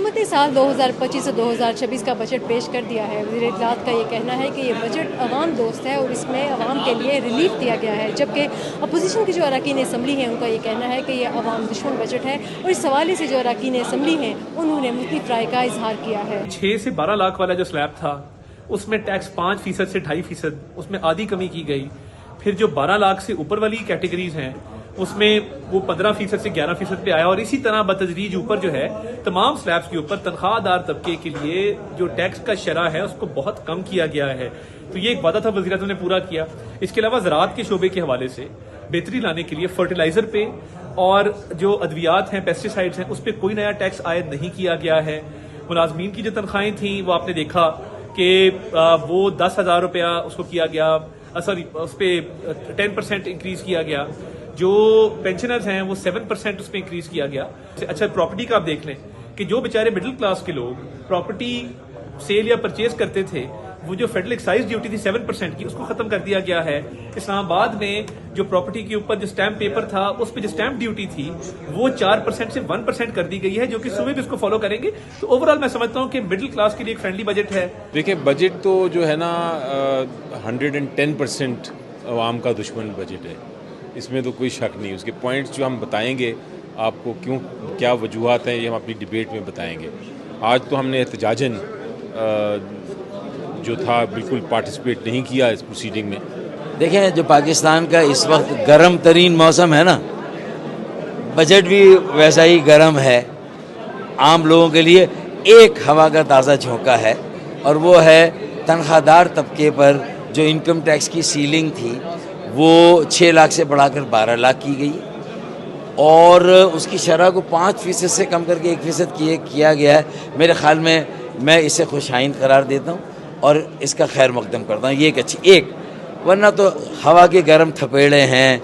हुकूमत ने साल 2025 से 2026 का बजट पेश कर दिया है। वज़ीर इत्तलाआत का ये कहना है कि ये बजट अवाम दोस्त है और इसमें अवाम के लिए रिलीफ दिया गया है, जबकि अपोजिशन की जो अरकान असम्बली हैं उनका ये कहना है कि ये अवाम दुश्मन बजट है। और इस हवाले से जो अरकान असम्बली हैं उन्होंने मुख्तलिफ राय का इजहार किया है। 6 से 12 लाख वाला जो स्लैब था उसमें टैक्स 5% से 2.5%, उसमें आधी कमी की गई। फिर जो 12 लाख से ऊपर वाली कैटेगरीज हैं उसमें वो 15% से 11% पे आया। और इसी तरह बतदरीज ऊपर जो है तमाम स्लैब्स के ऊपर तनख्वाहदार तबके के लिए जो टैक्स का शरह है उसको बहुत कम किया गया है। तो ये एक वादा था, वज़ीर आज़म ने पूरा किया। इसके अलावा ज़राअत के शोबे के हवाले से बेहतरी लाने के लिए फर्टिलाइजर पे और जो अद्वियात हैं, पेस्टिसाइड्स हैं, उस पर कोई नया टैक्स आयद नहीं किया गया है। मुलाजमीन की जो तनख्वाहें थी वो आपने देखा कि वो 10,000 रुपया उसको किया गया, सॉरी उस पर 10% इंक्रीज किया गया। जो पेंशनर्स हैं वो 7% उस पर इंक्रीज किया गया। अच्छा, प्रॉपर्टी का आप देख लें कि जो बेचारे मिडिल क्लास के लोग प्रॉपर्टी सेल या परचेज करते थे, वो जो फेडरल एक्साइज ड्यूटी थी 7% की, उसको खत्म कर दिया गया है। इस्लामाबाद में जो प्रॉपर्टी के ऊपर जो स्टैम्प पेपर था उस पर जो स्टैम्प ड्यूटी थी वो 4% से 1% कर दी गई है, जो कि सुबह भी इसको फॉलो करेंगे। तो ओवरऑल मैं समझता हूँ कि मिडिल क्लास के लिए एक फ्रेंडली बजट है। देखिए, बजट तो जो है ना 110% अवाम का दुश्मन बजट है, इसमें तो कोई शक नहीं। उसके पॉइंट्स जो हम बताएंगे आपको, क्यों क्या वजूहात हैं, ये हम अपनी डिबेट में बताएंगे। आज तो हमने एहतजाजन जो था बिल्कुल पार्टिसिपेट नहीं किया इस प्रोसीडिंग में। देखें, जो पाकिस्तान का इस वक्त गर्म तरीन मौसम है ना, बजट भी वैसा ही गर्म है। आम लोगों के लिए एक हवा का ताज़ा झोंका है, और वो है तनख्वाहदार तबके पर जो इनकम टैक्स की सीलिंग थी वो 6 लाख से बढ़ाकर 12 लाख की गई, और उसकी शरह को 5% से कम करके 1% किया गया है। मेरे ख्याल में मैं इसे खुशाइंद करार देता हूँ और इसका खैर मकदम करता हूँ। ये एक अच्छी, वरना तो हवा के गर्म थपेड़े हैं,